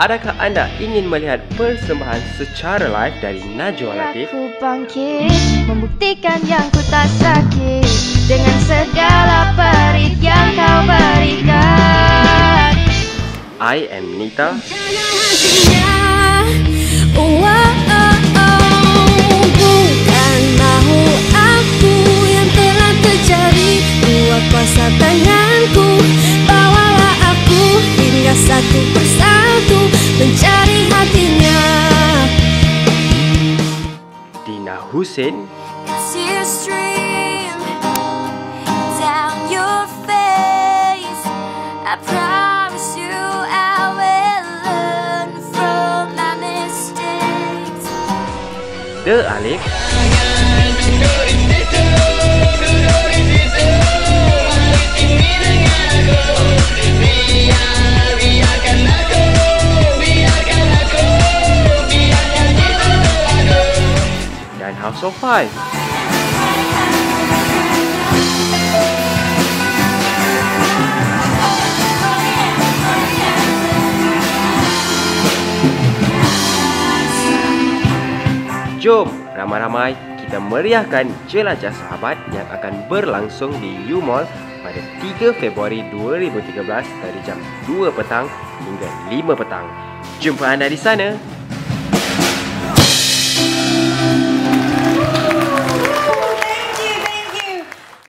Adakah anda ingin melihat persembahan secara live dari Najwa Latif? Aku bangkit, membuktikan yang ku tak sakit dengan segala perit yang kau berikan. I am Nita. Bukan mahu aku yang telah terjadi. Buat kuasa tanganku, bawalah aku hingga satu persatu mencari hatinya. Dina Husin. Tears stream down your face. I promise you I will learn from my mistakes. The Alif. Dan House of Five. Jom ramai-ramai kita meriahkan Jelajah Sahabat yang akan berlangsung di U-Mall pada 3 Februari 2013 dari jam 2 petang hingga 5 petang. Jumpa anda di sana.